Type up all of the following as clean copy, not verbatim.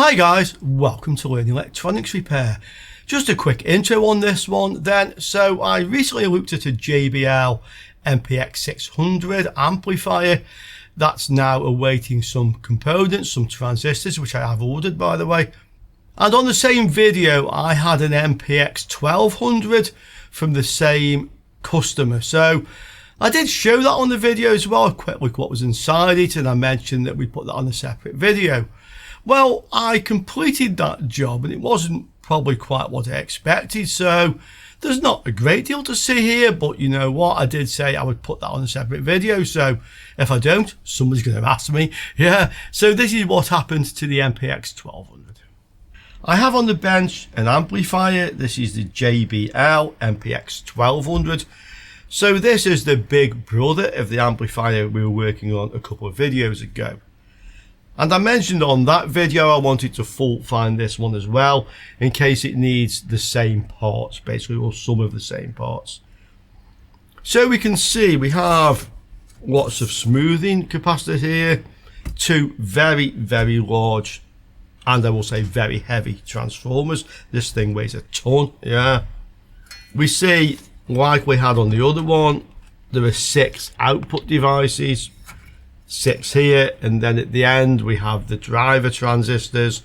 Hi guys, welcome to Learning Electronics Repair. Just a quick intro on this one then. So I recently looked at a JBL MPX1200 amplifier that's now awaiting some components, some transistors, which I have ordered by the way. And on the same video I had an MPX1200 from the same customer. So I did show that on the video as well, a quick look what was inside it, and I mentioned that we put that on a separate video. Well, I completed that job and it wasn't probably quite what I expected, so there's not a great deal to see here, but you know what, I did say I would put that on a separate video, so if I don't, somebody's going to ask me. Yeah, so this is what happened to the MPX1200. I have on the bench an amplifier. This is the JBL MPX1200. So this is the big brother of the amplifier we were working on a couple of videos ago. And I mentioned on that video I wanted to fault find this one as well in case it needs the same parts, basically, or some of the same parts. So we can see we have lots of smoothing capacitors here, two very large and I will say very heavy transformers. This thing weighs a ton. Yeah, we see, like we had on the other one, there are 6 output devices, 6 here, and then at the end we have the driver transistors,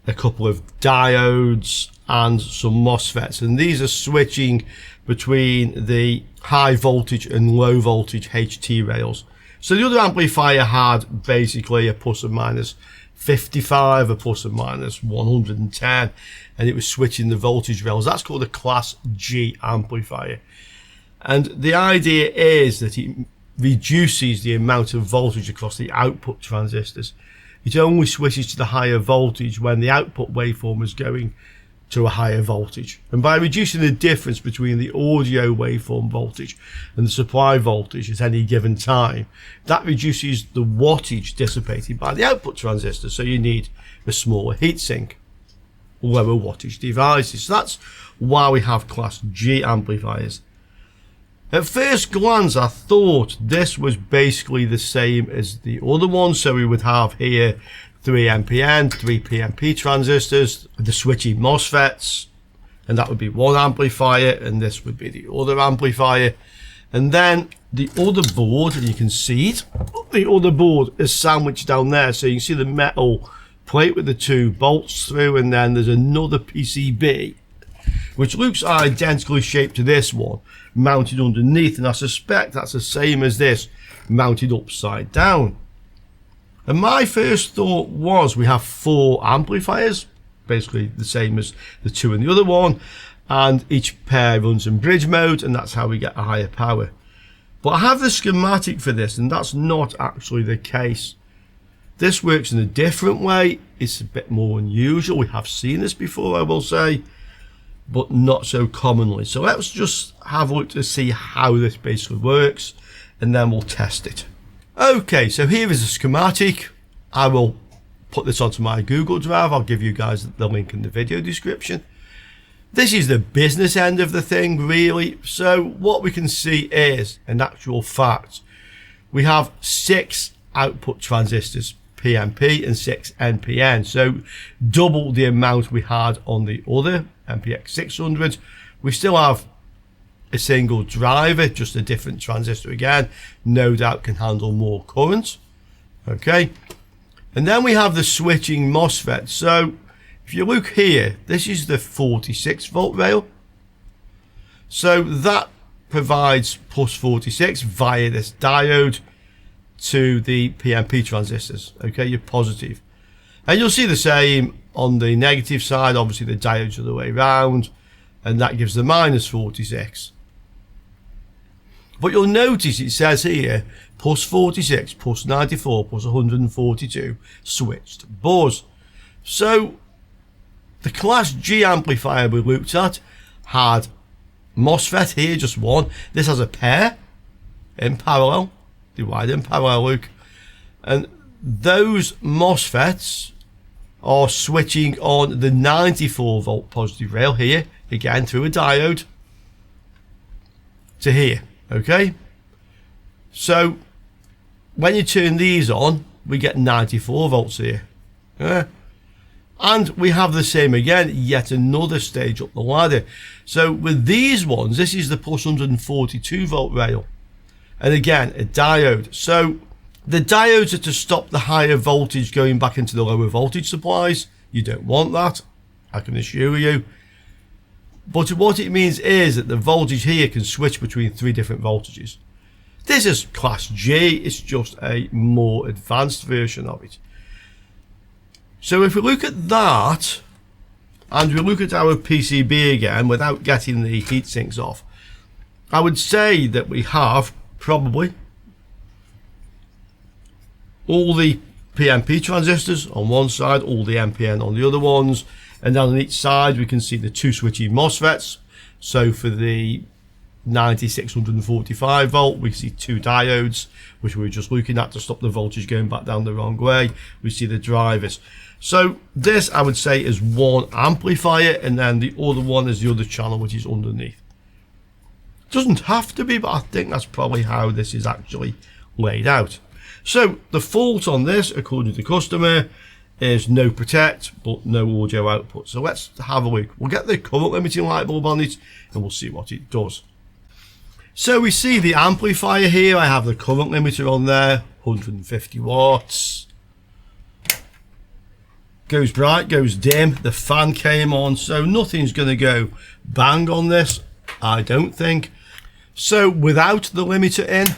a couple of diodes and some MOSFETs, and these are switching between the high voltage and low voltage HT rails. So the other amplifier had basically a plus or minus 55, a plus or minus 110, and it was switching the voltage rails. That's called a class G amplifier, and the idea is that it reduces the amount of voltage across the output transistors. It only switches to the higher voltage when the output waveform is going to a higher voltage, and by reducing the difference between the audio waveform voltage and the supply voltage at any given time, that reduces the wattage dissipated by the output transistor. So you need a smaller heatsink, lower wattage devices. So that's why we have class G amplifiers. At first glance, I thought this was basically the same as the other one. So we would have here 3 NPN, 3 PNP transistors, the switching MOSFETs, and that would be one amplifier, and this would be the other amplifier. And then the other board, and you can see it, the other board is sandwiched down there. So you can see the metal plate with the 2 bolts through, and then there's another PCB which looks identically shaped to this one, mounted underneath, and I suspect that's the same as this, mounted upside down. And my first thought was we have 4 amplifiers, basically the same as the 2 in the other one, and each pair runs in bridge mode, and that's how we get a higher power. But I have the schematic for this, and that's not actually the case. This works in a different way. It's a bit more unusual. We have seen this before, I will say, but not so commonly. So let's just have a look to see how this basically works, and then we'll test it. Okay, so here is a schematic. I will put this onto my Google Drive. I'll give you guys the link in the video description. This is the business end of the thing, really. So what we can see is, in actual fact, we have 6 output transistors, PNP, and 6 NPN. So double the amount we had on the other MPX600. We still have a single driver, just a different transistor again, no doubt can handle more current. Okay, and then we have the switching MOSFET. So if you look here, this is the 46 volt rail, so that provides plus 46 via this diode to the PNP transistors. Okay, you're positive, and you'll see the same on the negative side. Obviously the diodes are the way around, and that gives the minus 46. But you'll notice it says here plus 46, plus 94, plus 142 switched buzz. So the class G amplifier we looked at had MOSFET here, just one. This has a pair in parallel, divide in parallel, look, and those MOSFETs are switching on the 94 volt positive rail here, again through a diode, to here. Okay, so when you turn these on, we get 94 volts here. Yeah. And we have the same again, yet another stage up the ladder. So with these ones, this is the plus 142 volt rail. And again, a diode. So the diodes are to stop the higher voltage going back into the lower voltage supplies. You don't want that, I can assure you. But what it means is that the voltage here can switch between 3 different voltages. This is class G, it's just a more advanced version of it. So if we look at that, and we look at our PCB again without getting the heat sinks off, I would say that we have probably all the PNP transistors on one side, all the NPN on the other ones, and then on each side we can see the 2 switchy MOSFETs. So for the 9645 volt, we see 2 diodes, which we were just looking at to stop the voltage going back down the wrong way. We see the drivers. So this, I would say, is one amplifier, and then the other one is the other channel, which is underneath. Doesn't have to be, but I think that's probably how this is actually laid out. So the fault on this, according to the customer, is no protect but no audio output. So let's have a look. We'll get the current limiting light bulb on it and we'll see what it does. So we see the amplifier here. I have the current limiter on there, 150 watts. Goes bright, goes dim. The fan came on, so nothing's going to go bang on this, I don't think. So without the limiter in,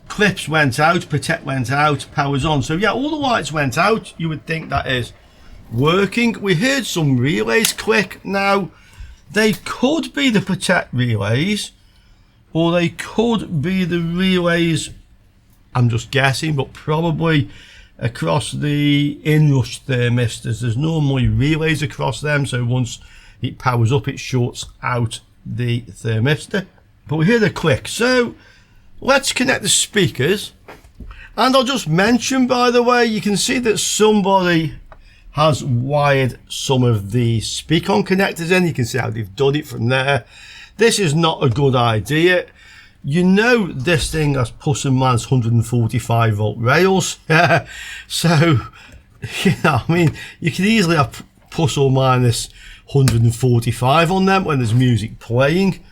clips went out, protect went out, power's on. So yeah, all the lights went out. You would think that is working. We heard some relays click. Now, they could be the protect relays, or they could be the relays, I'm just guessing, but probably across the inrush thermistors. There's normally relays across them, so once it powers up, it shorts out the thermistor. But we hear the click. So let's connect the speakers. And I'll just mention, by the way, you can see that somebody has wired some of the speak-on connectors in. You can see how they've done it from there. This is not a good idea. You know this thing has plus and minus 145 volt rails. So, you know, I mean, you can easily have plus or minus 145 on them when there's music playing.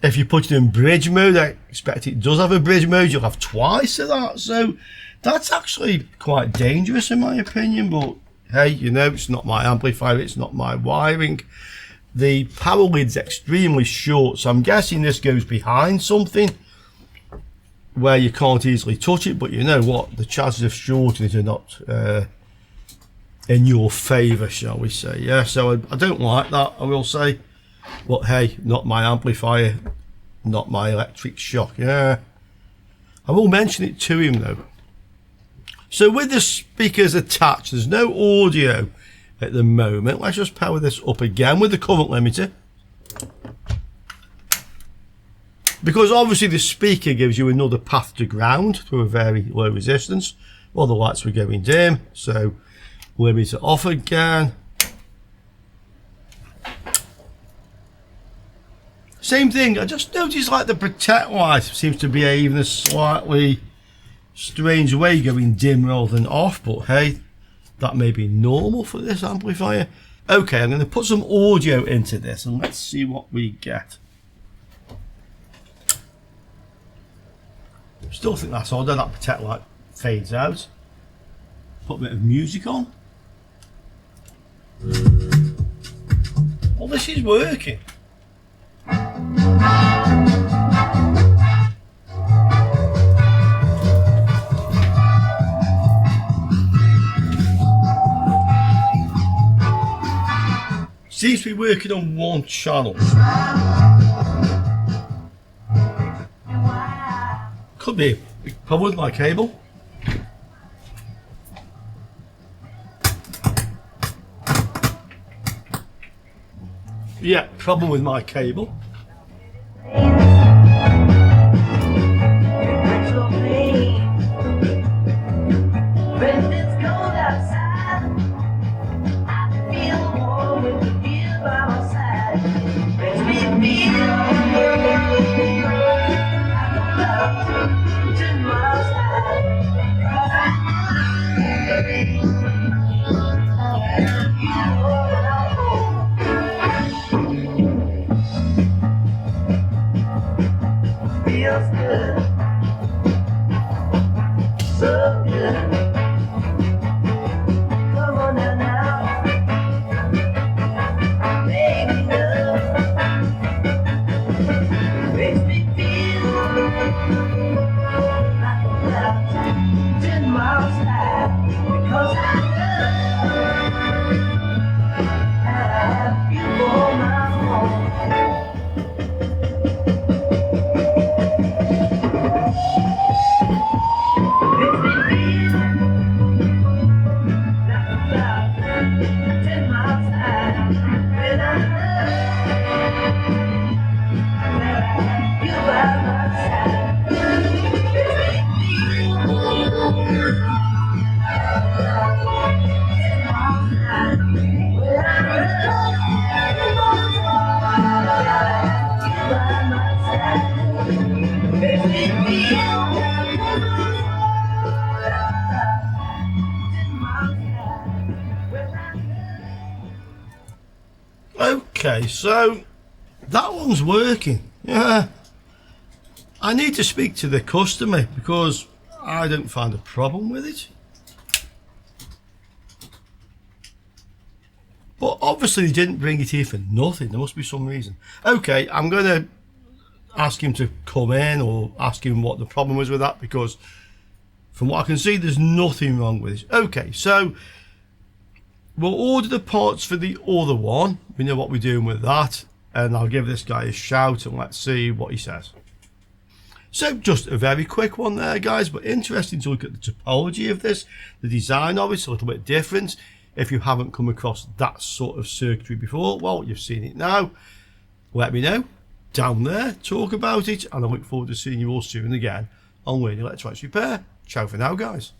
If you put it in bridge mode, I expect it does have a bridge mode, you'll have twice of that. So that's actually quite dangerous in my opinion, but hey, you know, it's not my amplifier, it's not my wiring. The power lead's extremely short, so I'm guessing this goes behind something where you can't easily touch it, but you know what, the chances of shorting it are not in your favour, shall we say. Yeah, so I don't like that, I will say. But hey, not my amplifier, not my electric shock. Yeah, I will mention it to him though. So with the speakers attached, there's no audio at the moment. Let's just power this up again with the current limiter, because obviously the speaker gives you another path to ground through a very low resistance. Well, the lights were going dim, so limiter off again. Same thing, I just noticed like the protect light seems to behave in a slightly strange way, going dim rather than off, but hey, that may be normal for this amplifier. Okay, I'm going to put some audio into this and let's see what we get. Still think that's odd, that protect light fades out. Put a bit of music on. Well, this is working. Seems to be working on one channel. Could be a problem with my cable. Yeah, problem with my cable. Okay, so that one's working. Yeah, I need to speak to the customer because I don't find a problem with it. But obviously they didn't bring it here for nothing. There must be some reason. Okay, I'm going to ask him to come in or ask him what the problem was with that, because from what I can see there's nothing wrong with it. Okay, so we'll order the parts for the other one. We know what we're doing with that, and I'll give this guy a shout and let's see what he says. So just a very quick one there, guys, but interesting to look at the topology of this. The design of it's a little bit different. If you haven't come across that sort of circuitry before, well, you've seen it now. Let me know down there, talk about it, and I look forward to seeing you all soon again on Learning Electronics Repair. Ciao for now, guys.